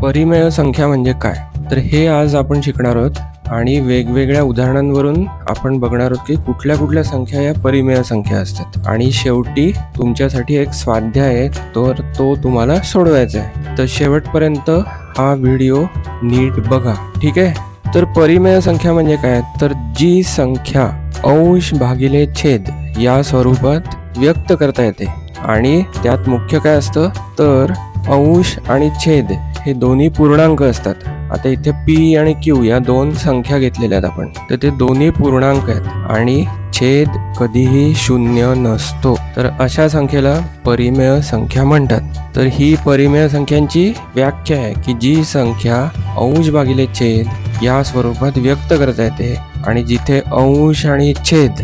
परिमेय संख्या म्हणजे काय, तर हे आज आपण शिकणार आहोत आणि वेगवेगळ्या उदाहरणांवरून आपण बघणार आहोत की कुठल्या कुठल्या संख्या या परिमेय संख्या असतात. आणि शेवटी तुमच्यासाठी एक स्वाध्याय आहे, तर तो तुम्हाला सोडवायचा आहे. तर शेवटपर्यंत हा व्हिडिओ नीट बघा, ठीक आहे. तर परिमेय संख्या म्हणजे काय, तर जी संख्या अंश भागिले छेद या स्वरूपात व्यक्त करता येते. आणि त्यात मुख्य काय असतं, तर अंश आणि छेद हे दोन्ही पूर्णांक असतात. आता इथे पी आणि क्यू या दोन संख्या घेतलेल्या आहेत आपण, तर ते दोन्ही पूर्णांक आहेत आणि छेद कधीही शून्य नसतो. तर अशा संख्येला परिमेय संख्या म्हणतात. तर ही परिमेय संख्यांची व्याख्या आहे की जी संख्या अंश भागिले छेद या स्वरूपात व्यक्त करता येते आणि जिथे अंश आणि छेद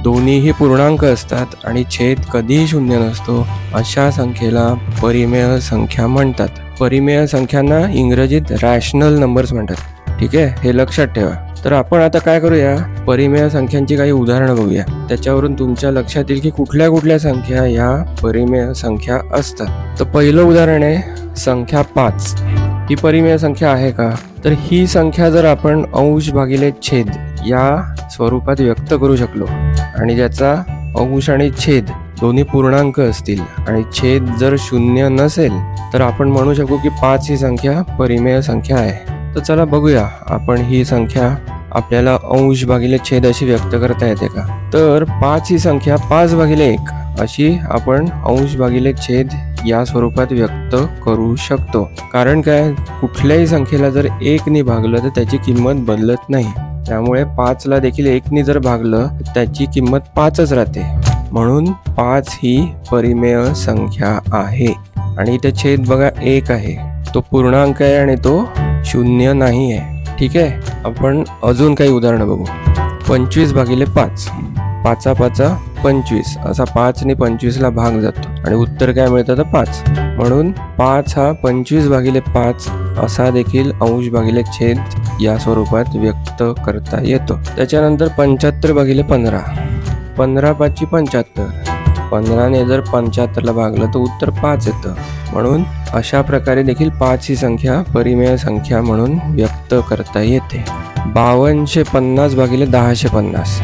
दोन्हीही पूर्णांक असतात आणि छेद कधीही शून्य नसतो, अशा संख्येला परिमेय संख्या म्हणतात. परिमेय संख्यांना इंग्रजीत रॅशनल नंबर्स म्हणतात, ठीक आहे, हे लक्षात ठेवा. तर आपण आता काय करूया, परिमेय संख्यांची काही उदाहरणं बघूया. त्याच्यावरून तुमच्या लक्षात येईल की कुठल्या कुठल्या संख्या या परिमेय संख्या असतात. तर पहिलं उदाहरण आहे संख्या 5. ही परिमेय संख्या आहे का, तर ही संख्या जर आपण अंश भागिले छेद या स्वरूपात व्यक्त करू शकलो आणि ज्याचा अंश आणि छेद दोन्ही पूर्णांक असतील आणि छेद जर शून्य नसेल, तर आपण म्हणू शकू की 5 ही संख्या परिमेय संख्या आहे. तर चला बघूया आपण ही संख्या आपल्याला अंश भागिले छेद अशी व्यक्त करता येते का. तर 5 ही संख्या 5 भागिले 1 अशी आपण अंश भागिले छेद या स्वरूपात व्यक्त करू शकतो. कारण काय, कुठल्याही संख्येला जर 1 ने भागलं तर त्याची किंमत बदलत नाही. त्यामुळे 5 ला देखील 1 ने जर भागलं तर त्याची किंमत 5च राहते. म्हणून 5 ही परिमेय संख्या आहे. आणि इथे छेद बघा 1 आहे, तो पूर्णांक आहे आणि तो शून्य नाही आहे, ठीक आहे. आपण अजून काही उदाहरणं बघू. 25 भागिले 5, 5 5 25 असा 5 ने 25 ला भाग जातो आणि उत्तर काय मिळतं, तर 5. म्हणून 5 हा 25 भागिले 5 असा देखील अंश भागिले छेद या स्वरूपात व्यक्त करता येतो. त्याच्यानंतर 75 भागिले 15, 15 5 75, 15 ने जर 75 ला भागलं तर उत्तर 5 येतं. म्हणून अशा प्रकारे देखील 5 ही संख्या परिमेय संख्या म्हणून व्यक्त करता येते. 5250 भागिले 1050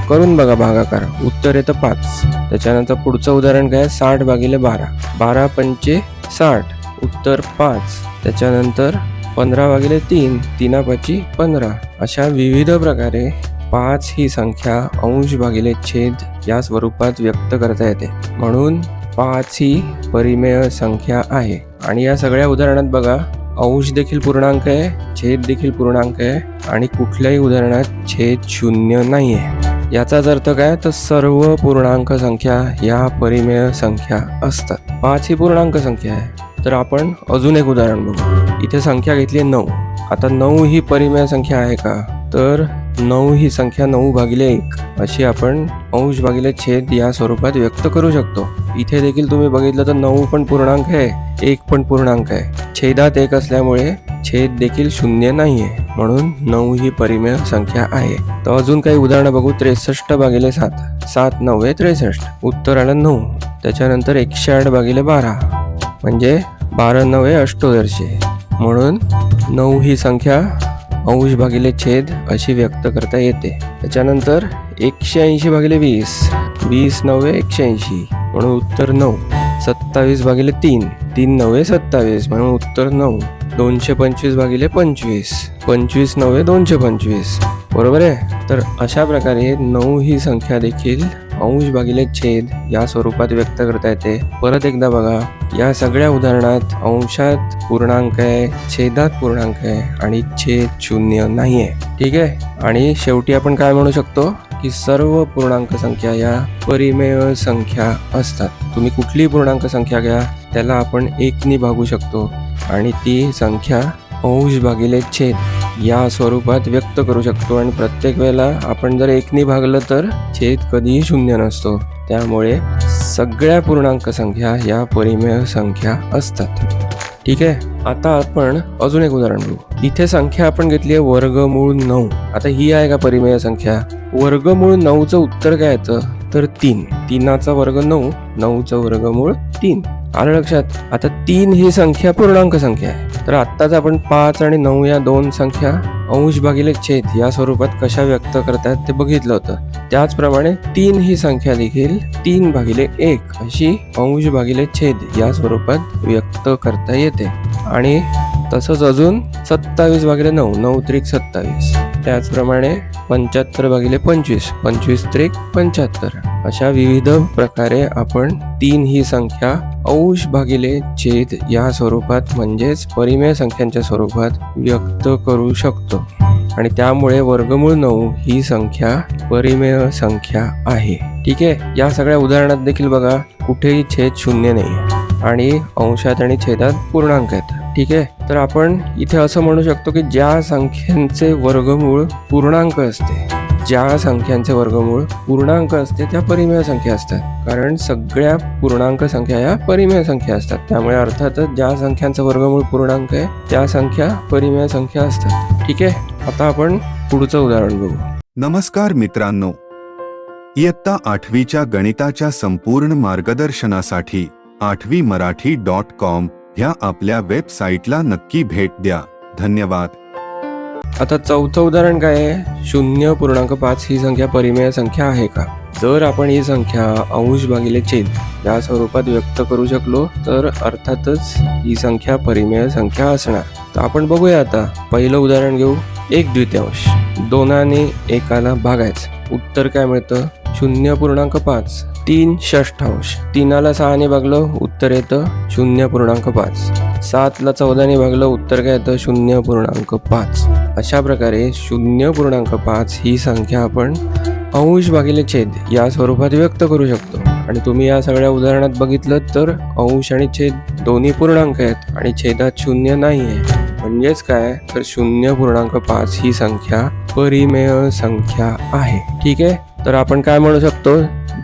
करून बघा भागाकार, उत्तर येतं 5. त्याच्यानंतर पुढचं उदाहरण काय, 60 भागिले 12, 12 पंचे 60, उत्तर 5. त्याच्यानंतर 15 भागिले 3, 3 5 15. अशा विविध प्रकारे 5 ही संख्या अंश भागिले छेद या स्वरूपात व्यक्त करता येते. म्हणून 5 ही परिमेय संख्या आहे. आणि या सगळ्या उदाहरणात बघा, अंश देखील पूर्णांक आहे, छेद देखील पूर्णांक आहे आणि कुठल्याही उदाहरणात छेद शून्य नाही आहे. याचाच अर्थ काय, तर सर्व पूर्णांक संख्या या परिमेय संख्या असतात. 5 ही पूर्णांक संख्या आहे. तर आपण अजून एक उदाहरण बघू. इथे संख्या घेतली 9. आता 9 ही परिमेय संख्या आहे का, तर 9 ही संख्या 9 भागिले 1 अशी आपण अंश भागिले छेद या स्वरूपात व्यक्त करू शकतो. इथे देखील तुम्ही बघितलं तर 9 पण पूर्णांक आहे, 1 पण पूर्णांक आहे. छेदात 1 असल्यामुळे छेद देखील शून्य नाही आहे. म्हणून 9 ही परिमेय संख्या आहे. तर अजून काही उदाहरणं बघू. 63 भागिले 7, 7 9 63, उत्तर आलं 9. त्याच्यानंतर 108 भागिले 12 म्हणजे 12 9 अष्टोदर्शी. म्हणून 9 ही संख्या अंश भागिले छेद अशी व्यक्त करता येते. त्याच्यानंतर 180 भागिले 20, 20 9 180 म्हणून उत्तर 9. 27 भागिले 3, 3 9 27 म्हणून उत्तर 9. 225 भागिले 25, 25 9 225, बरोबर आहे. तर अशा प्रकारे 9 ही संख्या देखील अंश भागिले छेद या स्वरूपात व्यक्त करता येते. परत एकदा बघा, या सगळ्या उदाहरणात अंशात पूर्णांक आहे, छेदात पूर्णांक आहे आणि छेद शून्य नाही आहे, ठीक आहे. आणि शेवटी आपण काय म्हणू शकतो की सर्व पूर्णांक संख्या या परिमेय संख्या असतात. तुम्ही कुठलीही पूर्णांक संख्या घ्या, त्याला आपण 1 ने भागू शकतो आणि ती संख्या अंश भागिले छेद या स्वरूपात व्यक्त करू शकतो. आणि प्रत्येक वेळेला आपण जर 1 ने भागलं तर छेद कधीही शून्य नसतो. त्यामुळे सगळ्या पूर्णांक संख्या या परिमेय संख्या असतात, ठीक आहे. आता आपण अजून एक उदाहरण घेऊ. इथे संख्या आपण घेतली आहे वर्गमूळ 9. आता ही आहे का परिमेय संख्या. वर्गमूळ 9चं उत्तर काय येतं, तर 3. 3चा वर्ग 9, 9चं वर्गमूळ 3. आलं लक्षात? आता 3 ही संख्या पूर्णांक संख्या आहे. तर आत्ताच आपण 5 आणि 9 या दोन संख्या अंश भागिले छेद या स्वरूपात कशा व्यक्त करतात ते बघितलं होतं. त्याचप्रमाणे 3 ही संख्या देखील 3/1 अशी अंश भागिले छेद या स्वरूपात व्यक्त करता येते. आणि तसंच अजून 27/9 9 त्रिक 27. त्याचप्रमाणे 75/25 25 त्रिक 75. अशा विविध प्रकारे आपण 3 ही संख्या अंश भागिले छेद या स्वरूपात म्हणजेच परिमेय संख्यांच्या स्वरूपात व्यक्त करू शकतो. आणि त्यामुळे वर्गमूळ 9 ही संख्या परिमेय संख्या आहे. ठीक आहे. या सगळ्या उदाहरणात देखील बघा कुठेही छेद शून्य नाही आणि अंशात आणि छेदात पूर्णांक आहेत. ठीक आहे. तर आपण इथे असं म्हणू शकतो की ज्या संख्यांचे वर्गमूळ पूर्णांक असते त्या परिमेय संख्या असतात. कारण सगळ्या पूर्णांक संख्या या परिमेय संख्या असतात. त्यामुळे अर्थातच ज्या संख्यांचं वर्गमूळ पूर्णांक आहे त्या संख्या परिमेय संख्या असतात. ठीक आहे. आता आपण पुढचं उदाहरण बघू. नमस्कार मित्रांनो, इयत्ता 8वीच्या गणिताच्या संपूर्ण मार्गदर्शनासाठी 8वीमराठी.com ह्या आपल्या वेबसाईटला नक्की भेट द्या. धन्यवाद. आता चौथं उदाहरण काय आहे? 0.5 ही संख्या परिमेय संख्या आहे का? जर आपण ही संख्या अंश भागिले छेद या स्वरूपात व्यक्त करू शकलो तर अर्थातच ही संख्या परिमेय संख्या असणार. तर आपण बघूया. आता पहिलं उदाहरण घेऊ. 1/2 2ने 1ला भागायचं. उत्तर काय मिळतं? 0.5. 3/6 3ला 6ने भागलं उत्तर येतं 0.5. 7ला 14ने भागलं उत्तर काय येतं 0.5. अशा प्रकारे 0.5 ही संख्या आपण अंश भागिले छेद या स्वरूपात व्यक्त करू शकतो. आणि तुम्ही या सगळ्या उदाहरणात बघितलं तर अंश आणि छेद दोन्ही पूर्णांक आहेत आणि छेदात शून्य नाही आहे. म्हणजेच काय तर 0.5 ही संख्या परिमेय संख्या आहे. ठीक आहे. तर आपण काय म्हणू शकतो?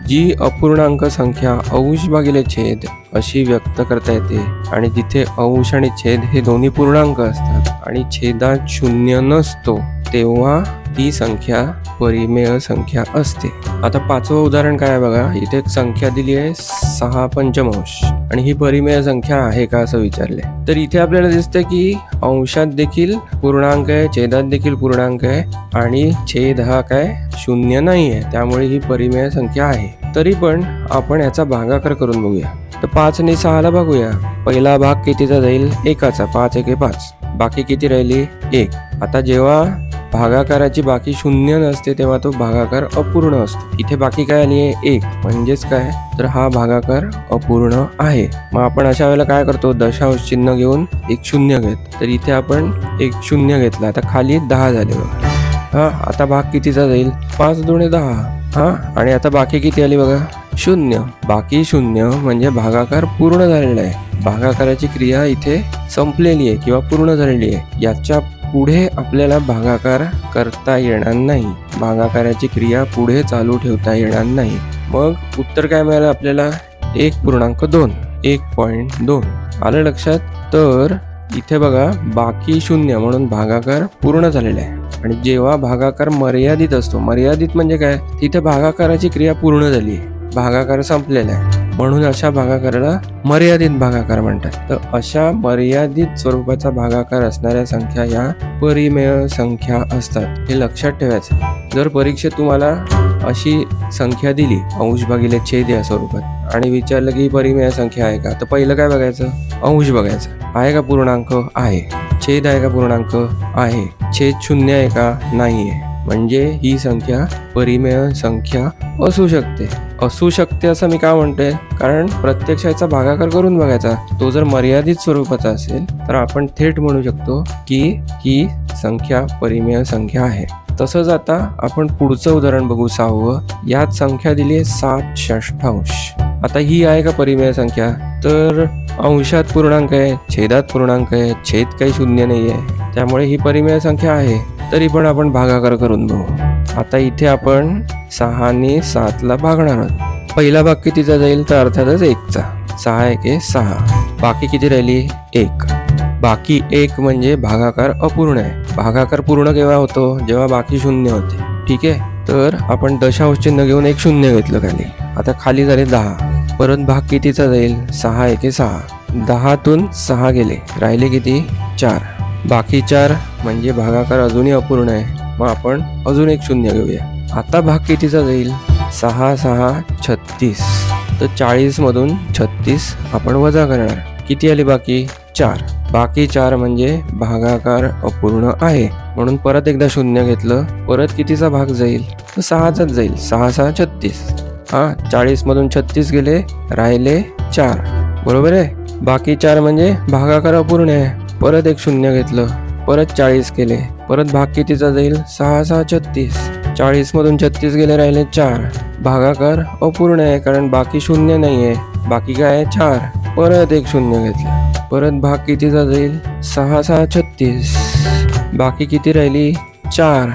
जी अपूर्णांक संख्या अंश भागिले छेद अशी व्यक्त करता येते आणि जिथे अंश आणि छेद हे दोन्ही पूर्णांक असतात आणि छेदात शून्य नसतो तेव्हा ती संख्या परिमेय संख्या असते. आता 5वं उदाहरण काय आहे बघा. इथे एक संख्या दिली आहे 6/5 आणि ही परिमेय संख्या आहे का असं विचारले. तर इथे आपल्याला दिसतं की अंशात देखील पूर्णांक आहे, छेदात देखील पूर्णांक आहे आणि छेद हा काय शून्य नाही आहे. त्यामुळे ही परिमेय संख्या आहे. तरी पण आपण याचा भागाकार करून बघूया. तर 5ने 6ला भागूया. पहिला भाग कितीचा जाईल? 1चा. 5 1 5. बाकी किती राहिली? 1. आता जेव्हा भागाकाराची बाकी शून्य नसते तेव्हा तो भागाकार अपूर्ण असतो. इथे बाकी काय आली आहे? 1. म्हणजेच काय तर हा भागाकार अपूर्ण आहे. मग आपण अशा वेळेला काय करतो? दशांश चिन्ह घेऊन एक शून्य घेत. तर इथे आपण एक शून्य घेतला. आता खाली 10 झाले बघा. हा. आता भाग कितीचा जाईल? 5 2 10. हा. आणि आता बाकी किती आली बघा? 0. बाकी 0 म्हणजे भागाकार पूर्ण झालेला आहे. भागाकाराची क्रिया इथे संपलेली आहे किंवा पूर्ण झालेली आहे. याच्या पुढे आपल्याला भागाकार करता येणार नाही. भागाकाराची क्रिया पुढे चालू ठेवता येणार नाही. मग उत्तर काय मिळालं आपल्याला? 1.2. 1.2. आलं लक्षात? तर इथे बघा बाकी 0 म्हणून भागाकार पूर्ण झालेला आहे. आणि जेव्हा भागाकार मर्यादित असतो, मर्यादित म्हणजे काय? तिथे भागाकाराची क्रिया पूर्ण झाली आहे, भागाकार संपलेला आहे, म्हणून अशा भागाकाराला मर्यादित भागाकार म्हणतात. तर अशा मर्यादित स्वरूपाचा भागाकार असणाऱ्या संख्या या परिमेय संख्या असतात. हे लक्षात ठेवायचं. जर परीक्षेत तुम्हाला अशी संख्या दिली अंश भागिले छेद या स्वरूपात आणि विचारलं की परिमेय संख्या आहे का, तर पहिलं काय बघायचं? अंश बघायचं. आहे का पूर्णांक? आहे. छेद आहे का पूर्णांक? आहे. छेद 0 आहे का? नाही आहे. म्हणजे ही संख्या परिमेय संख्या असू शकते. असू शकते असं मी का म्हणतोय? कारण प्रत्यक्षाचा भागाकार करून बघायचा. तो जर मर्यादित स्वरूपाचा असेल तर आपण थेट म्हणू शकतो की ही संख्या परिमेय संख्या आहे. तसंच आता आपण पुढचं उदाहरण बघू 6वं. यात संख्या दिली आहे 7/6. आता ही आहे का परिमेय संख्या? तर अंशात पूर्णांक आहे, छेदात पूर्णांक आहे, छेद काही 0 नाही आहे, त्यामुळे ही परिमेय संख्या आहे. तरी पण आपण भागाकार करून बघू. आता इथे आपण 6ने 7ला भागणार आहोत. पहिला भाग कितीचा जाईल? तर अर्थातच 1चा. 6 1 6. बाकी किती राहिली? 1. बाकी 1 म्हणजे भागाकार अपूर्ण आहे. भागाकार पूर्ण केव्हा होतो? जेव्हा बाकी 0 होते. ठीक आहे. तर आपण दशांश चिन्ह घेऊन एक 0 घेतलं खाली. आता खाली झाले 10. परत भाग कितीचा जाईल? 6 एके 6. 10तून 6 गेले, राहिले किती? 4. बाकी 4 म्हणजे भागाकार अजूनही अपूर्ण आहे. मग आपण अजून एक शून्य घेऊया. आता भाग कितीचा जाईल? 6 6 36. तर 40 मधून 36 आपण वजा करणार. किती आली बाकी? 4. बाकी 4 म्हणजे भागाकार अपूर्ण आहे, म्हणून परत एकदा शून्य घेतलं. परत कितीचा भाग जाईल? तर 6चाच जाईल. 6 6 36. 40 मधून 36 गेले, राहिले 4. बरोबर आहे. बाकी 4 म्हणजे भागाकार अपूर्ण आहे. परत एक शून्य घेतलं, परत 40 केले. परत भाग कितीचा जाईल? 6 6 36. 40 मधून 36 गेले, राहिले 4. भागाकार अपूर्ण आहे, कारण बाकी शून्य नाही आहे. बाकी काय आहे? 4. परत एक शून्य घेतलं. परत भाग कितीचा जाईल? 6 6 36. बाकी किती राहिली? 4.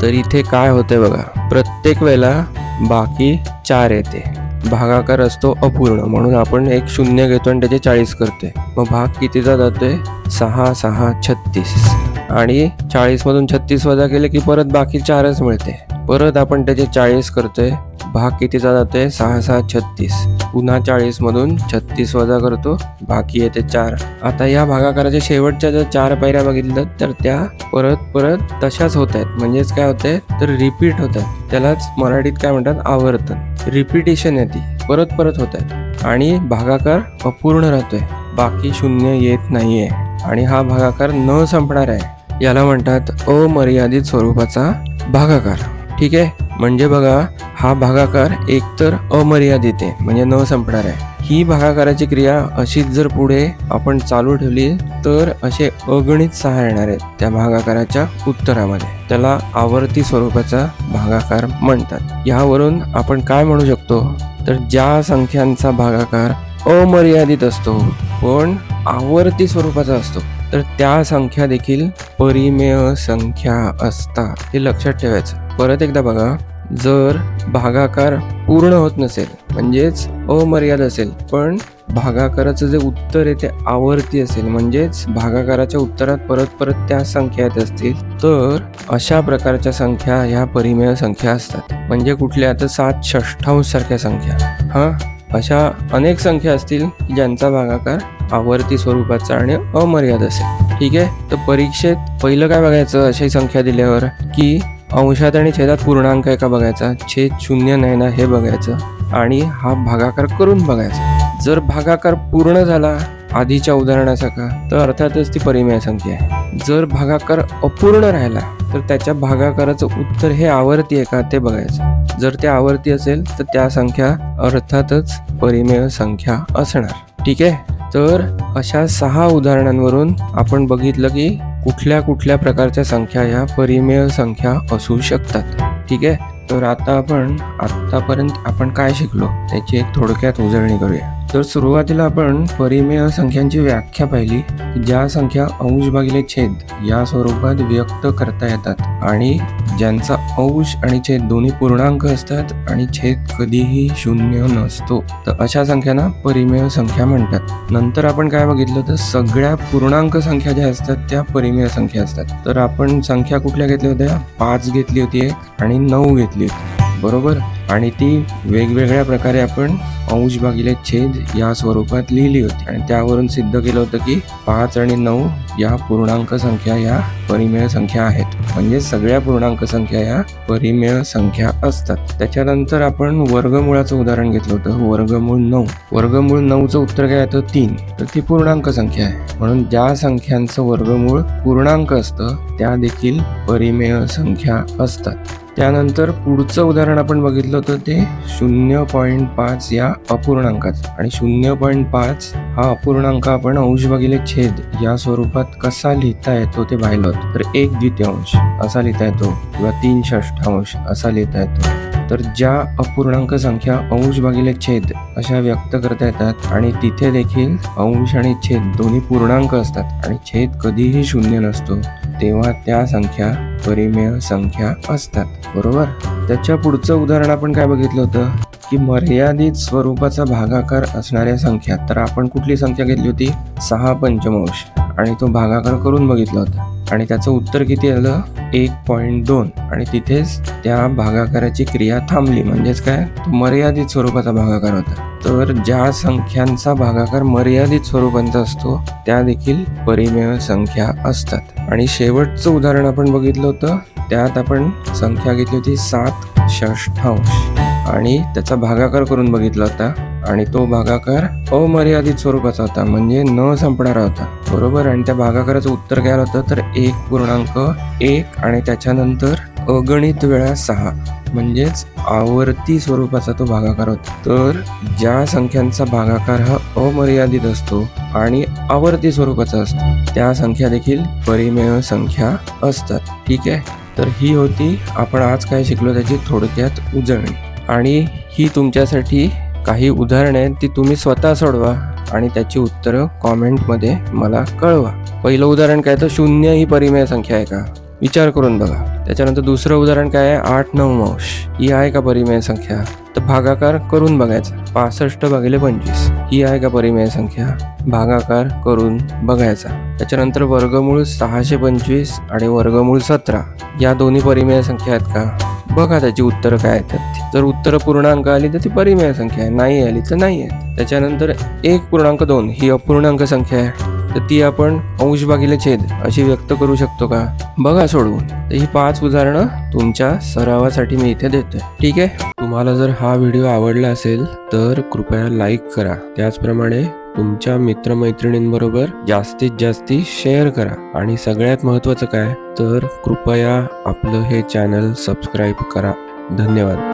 तर इथे काय होते बघा, प्रत्येक वेळेला बाकी 4 येते. भागाकार असतो अपूर्ण, म्हणून आपण एक शून्य घेतो आणि त्याचे 40 करतोय. मग भाग कितीचा जातोय? 6 6 36. आणि 40 मधून 36 वजा केले की परत बाकी 4च मिळते. परत आपण त्याचे 40 करतोय. भाग कितीचा जातोय? 6 6 36. पुन्हा 40 मधून 36 वजा करतो, बाकी येते 4. आता या भागाकाराच्या शेवटच्या जर 4 पायऱ्या बघितल्या तर त्या परत तशाच होत आहेत. म्हणजेच काय होतंय? तर रिपीट होत आहेत. त्यालाच मराठीत काय म्हणतात? आवर्तन. रिपिटेशन येते, परत होत आहेत आणि भागाकार अपूर्ण राहतोय. बाकी शून्य येत नाहीये आणि हा भागाकार न संपणार आहे. याला म्हणतात अमर्यादित स्वरूपाचा भागाकार. ठीक आहे. म्हणजे बघा, हा भागाकार एकतर अमर्यादित आहे, म्हणजे न संपणार आहे. ही भागाकाराची क्रिया अशीच जर पुढे आपण चालू ठेवली तर असे अगणित 6 येणार आहेत त्या भागाकाराच्या उत्तरामध्ये. त्याला आवर्ती स्वरूपाचा भागाकार म्हणतात. यावरून आपण काय म्हणू शकतो? तर ज्या संख्यांचा भागाकार अमर्यादित असतो पण आवर्ती स्वरूपाचा असतो, तर त्या संख्या देखील परिमेय संख्या असतात. हे लक्षात ठेवायचं. परत एकदा बघा, जर भागाकार पूर्ण होत नसेल, म्हणजेच अमर्याद असेल, पण भागाकाराचं जे उत्तर आहे ते आवर्ती असेल, म्हणजेच भागाकाराच्या उत्तरात परत त्या संख्या येत असतील, तर अशा प्रकारच्या संख्या ह्या परिमेय संख्या असतात. म्हणजे कुठल्या? तर 7/6 सारख्या संख्या. अशा अनेक संख्या असतील ज्यांचा भागाकार आवर्ती स्वरूपाचा आणि अमर्याद असेल. ठीक आहे. तर परीक्षेत पहिलं काय बघायचं अशी संख्या दिल्यावर? की अंशात आणि छेदात पूर्णांक आहे का बघायचा, छेद शून्य नाही ना हे बघायचं, आणि हा भागाकार करून बघायचा. जर भागाकार पूर्ण झाला आधीच्या उदाहरणासारखा, तर अर्थातच ती परिमेय संख्या आहे. जर भागाकार अपूर्ण राहिला तर त्याच्या भागाकाराचं उत्तर हे आवर्ती आहे का ते बघायचं. जर ते आवर्ती असेल तर त्या संख्या अर्थातच परिमेय संख्या असणार. ठीक आहे. तर अशा 6 उदाहरणांवरून आपण बघितलं की कुठल्या प्रकारच्या संख्या ह्या परिमेय संख्या असू शकतात. ठीक आहे. तर आता आपण आतापर्यंत आपण काय शिकलो त्याची एक थोडक्यात उजळणी करूया. तर सुरुवातीला आपण परिमेय संख्यांची व्याख्या पाहिली, ज्या संख्या अंश भागिले छेद या स्वरूपात व्यक्त करता येतात आणि ज्यांचा अंश आणि छेद दोन्ही पूर्णांक असतात आणि छेद कधीही शून्य नसतो, तर अशा संख्यांना परिमेय संख्या म्हणतात. नंतर आपण काय बघितलं, तर सगळ्या पूर्णांक संख्या ज्या असतात त्या परिमेय संख्या असतात. तर आपण संख्या कुठल्या घेतल्या होत्या? 5 घेतली होती एक आणि 9 घेतली होती. बरोबर. आणि ती वेगवेगळ्या प्रकारे आपण अंश भागिले छेद या स्वरूपात लिहिली होती आणि त्यावरून सिद्ध केलं होतं की 5 आणि 9 या पूर्णांक संख्या या परिमेय संख्या आहेत. म्हणजे सगळ्या पूर्णांक संख्या या परिमेय संख्या असतात. त्याच्यानंतर आपण वर्गमुळाचं उदाहरण घेतलं होतं, वर्गमूळ 9. वर्गमूळ 9चं उत्तर काय येतं? 3. तर ती पूर्णांक संख्या आहे, म्हणून ज्या संख्यांचं वर्गमूळ पूर्णांक असतं त्या देखील परिमेय संख्या असतात. त्यानंतर पुढचं उदाहरण आपण बघितलं होतं ते 0.5 या अपूर्णांकाचं. आणि 0.5 हा अपूर्णांक आपण अंश भागिले छेद या स्वरूपात कसा लिहिता येतो ते पाहिलं होतं. तर 1/2 असा लिहिता येतो किंवा 3/6 असा लिहिता येतो. तर ज्या अपूर्णांक संख्या अंश भागिले छेद अशा व्यक्त करता येतात आणि तिथे देखील अंश आणि छेद दोन्ही पूर्णांक असतात आणि छेद कधीही शून्य नसतो, तेव्हा त्या संख्या परिमेय संख्या असतात. बरोबर. त्याच्या पुढचं उदाहरण आपण काय बघितलं होतं की मर्यादित स्वरूपाचा भागाकार असणाऱ्या संख्या. तर आपण कुठली संख्या घेतली होती? 6/5 आणि तो भागाकार करून बघितला होता. आणि त्याचं उत्तर किती आलं 1.2 आणि तिथेच त्या भागाकाराची क्रिया थांबली. म्हणजेच काय, तो मर्यादित स्वरूपाचा भागाकार होता. तर ज्या संख्यांचा भागाकार मर्यादित स्वरूपाचा असतो त्या देखील परिमेय संख्या असतात. आणि शेवटचं उदाहरण आपण बघितलं होतं, त्यात आपण संख्या घेतली होती 7/6 आणि त्याचा भागाकार करून बघितला होता आणि तो भागाकार अमर्यादित स्वरूपाचा होता, म्हणजे न संपणारा होता, बरोबर. आणि त्या भागाकाराचं उत्तर काय आलं होतं तर 1.1 आणि त्याच्यानंतर अगणित वेळा 6, म्हणजेच आवर्ती स्वरूपाचा तो भागाकार होता. तर ज्या संख्यांचा भागाकार हा अमर्यादित असतो आणि आवर्ती स्वरूपाचा असतो त्या संख्या देखील परिमेय संख्या असतात. ठीक आहे, तर ही होती आपण आज काय शिकलो त्याची थोडक्यात उजळणी. आणि ही तुमच्यासाठी काही उदाहरणे आहेत, ती तुम्ही स्वतः सोडवा आणि त्याची उत्तरं कॉमेंटमध्ये मला कळवा. पहिलं उदाहरण काय, तर 0 ही परिमेय संख्या आहे का, विचार करून बघा. त्याच्यानंतर दुसरं उदाहरण काय आहे, 8/9 ही आहे का परिमेय संख्या, तर भागाकार करून बघायचा. 65/25 ही आहे का परिमेय संख्या, भागाकार करून बघायचा. त्याच्यानंतर वर्गमूळ 625 आणि वर्गमूळ 17 या दोन्ही परिमेय संख्या आहेत का, बघा त्याची उत्तरं काय येतात. जर उत्तरं पूर्णांक आली तर ती परिमेय संख्या आहे, नाही आली तर नाही आहे. त्याच्यानंतर 1.2 ही अपूर्णांक संख्या आहे, तर ती आपण अंश भागिले छेद अशी व्यक्त करू शकतो का, बघा सोडवून. तर ही 5 उदाहरणं तुमच्या सरावासाठी मी इथे देतोय. ठीक आहे, तुम्हाला जर हा व्हिडिओ आवडला असेल तर कृपया लाईक करा. त्याचप्रमाणे तुमच्या मित्रमैत्रिणींबरोबर जास्तीत जास्त शेअर करा. आणि सगळ्यात महत्त्वाचं काय, तर कृपया आपलं हे चॅनल सबस्क्राईब करा. धन्यवाद.